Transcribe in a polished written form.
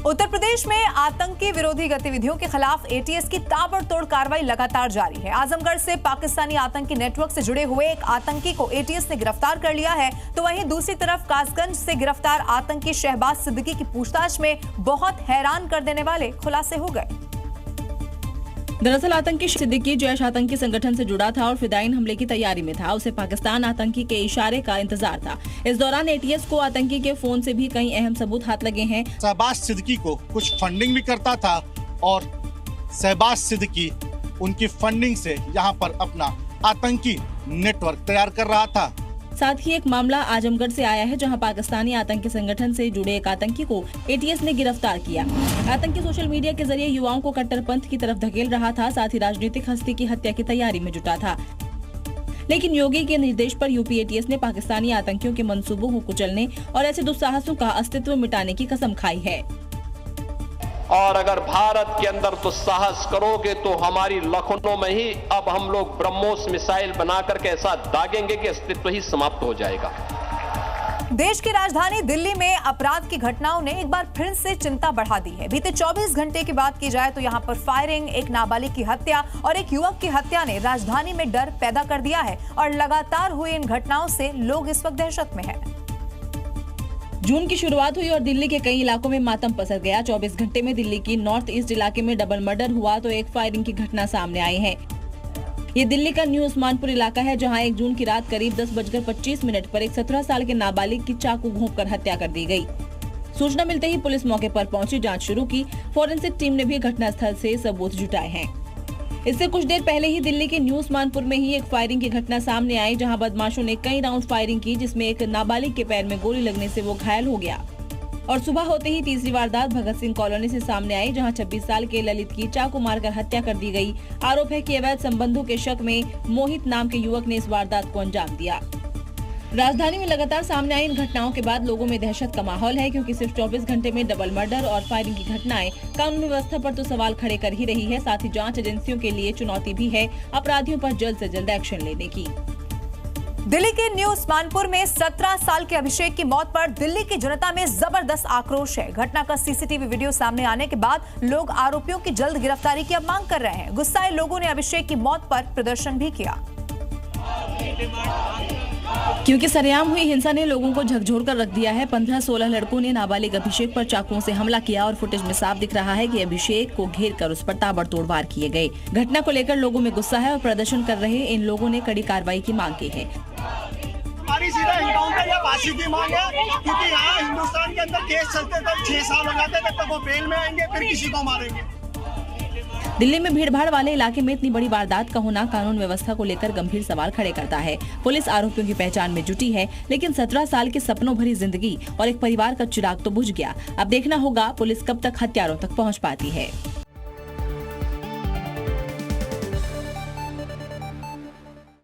उत्तर प्रदेश में आतंकी विरोधी गतिविधियों के खिलाफ एटीएस की ताबड़तोड़ कार्रवाई लगातार जारी है। आजमगढ़ से पाकिस्तानी आतंकी नेटवर्क से जुड़े हुए एक आतंकी को एटीएस ने गिरफ्तार कर लिया है, तो वहीं दूसरी तरफ कासगंज से गिरफ्तार आतंकी शहबाज सिद्दीकी की पूछताछ में बहुत हैरान कर देने वाले खुलासे हो गए। दरअसल आतंकी सिद्दीकी जैश आतंकी संगठन से जुड़ा था और फिदायीन हमले की तैयारी में था। उसे पाकिस्तान आतंकी के इशारे का इंतजार था। इस दौरान एटीएस को आतंकी के फोन से भी कई अहम सबूत हाथ लगे हैं। शहबाज सिद्दीकी को कुछ फंडिंग भी करता था और शहबाज सिद्दीकी उनकी फंडिंग से यहाँ पर अपना आतंकी नेटवर्क तैयार कर रहा था। साथ ही एक मामला आजमगढ़ से आया है, जहां पाकिस्तानी आतंकी संगठन से जुड़े एक आतंकी को एटीएस ने गिरफ्तार किया। आतंकी सोशल मीडिया के जरिए युवाओं को कट्टरपंथ की तरफ धकेल रहा था, साथ ही राजनीतिक हस्ती की हत्या की तैयारी में जुटा था। लेकिन योगी के निर्देश पर यूपी एटीएस ने पाकिस्तानी आतंकियों के मंसूबों को कुचलने और ऐसे दुस्साहसों का अस्तित्व मिटाने की कसम खाई है। और अगर भारत के अंदर दुस्साहस करोगे तो हमारी लखनऊ में ही अब हम लोग ब्रह्मोस मिसाइल बनाकर के ऐसा दागेंगे कि अस्तित्व ही समाप्त हो जाएगा। देश की राजधानी दिल्ली में अपराध की घटनाओं ने एक बार फिर से चिंता बढ़ा दी है। बीते 24 घंटे की बात की जाए तो यहां पर फायरिंग, एक नाबालिग की हत्या और एक युवक की हत्या ने राजधानी में डर पैदा कर दिया है और लगातार हुई इन घटनाओं से लोग इस वक्त दहशत में हैं। जून की शुरुआत हुई और दिल्ली के कई इलाकों में मातम पसर गया। 24 घंटे में दिल्ली की नॉर्थ ईस्ट इलाके में डबल मर्डर हुआ तो एक फायरिंग की घटना सामने आई है। ये दिल्ली का न्यू उस्मानपुर इलाका है, जहां 1 जून की रात करीब 10:25 पर एक 17 साल के नाबालिग की चाकू घोंपकर हत्या कर दी गई। सूचना मिलते ही पुलिस मौके पर पहुंची, जांच शुरू की। फोरेंसिक टीम ने भी घटनास्थल से सबूत जुटाए हैं। इससे कुछ देर पहले ही दिल्ली के न्यू उस्मानपुर में ही एक फायरिंग की घटना सामने आई, जहां बदमाशों ने कई राउंड फायरिंग की, जिसमें एक नाबालिग के पैर में गोली लगने से वो घायल हो गया। और सुबह होते ही तीसरी वारदात भगत सिंह कॉलोनी से सामने आई, जहां 26 साल के ललित की चाकू मारकर हत्या कर दी गई। आरोप है कि अवैध संबंधों के शक में मोहित नाम के युवक ने इस वारदात को अंजाम दिया। राजधानी में लगातार सामने आई इन घटनाओं के बाद लोगों में दहशत का माहौल है, क्योंकि सिर्फ 24 घंटे में डबल मर्डर और फायरिंग की घटनाएं कानून व्यवस्था पर तो सवाल खड़े कर ही रही है, साथ ही जांच एजेंसियों के लिए चुनौती भी है अपराधियों पर जल्द से जल्द एक्शन लेने की। दिल्ली के न्यू उस्मानपुर में 17 साल के अभिषेक की मौत पर दिल्ली की जनता में जबरदस्त आक्रोश है। घटना का सीसीटीवी वीडियो सामने आने के बाद लोग आरोपियों की जल्द गिरफ्तारी की अब मांग कर रहे हैं। गुस्साए लोगों ने अभिषेक की मौत पर प्रदर्शन भी किया, क्योंकि सरेआम हुई हिंसा ने लोगों को झकझोर कर रख दिया है। 15-16 लड़कों ने नाबालिग अभिषेक पर चाकुओं से हमला किया और फुटेज में साफ दिख रहा है कि अभिषेक को घेर कर उस पर ताबड़तोड़ वार किए गए। घटना को लेकर लोगों में गुस्सा है और प्रदर्शन कर रहे इन लोगों ने कड़ी कार्रवाई की मांग की है। हमारी सीधा एनकाउंटर या फांसी की मांग है, क्योंकि यहाँ हिंदुस्तान के अंदर केस चलते थे 6 साल हो जाते तब तक वो बेल में आएंगे, फिर किसी को मारेंगे। दिल्ली में भीड़भाड़ वाले इलाके में इतनी बड़ी वारदात का होना कानून व्यवस्था को लेकर गंभीर सवाल खड़े करता है। पुलिस आरोपियों की पहचान में जुटी है, लेकिन 17 साल की सपनों भरी जिंदगी और एक परिवार का चिराग तो बुझ गया। अब देखना होगा पुलिस कब तक हत्यारों तक पहुंच पाती है।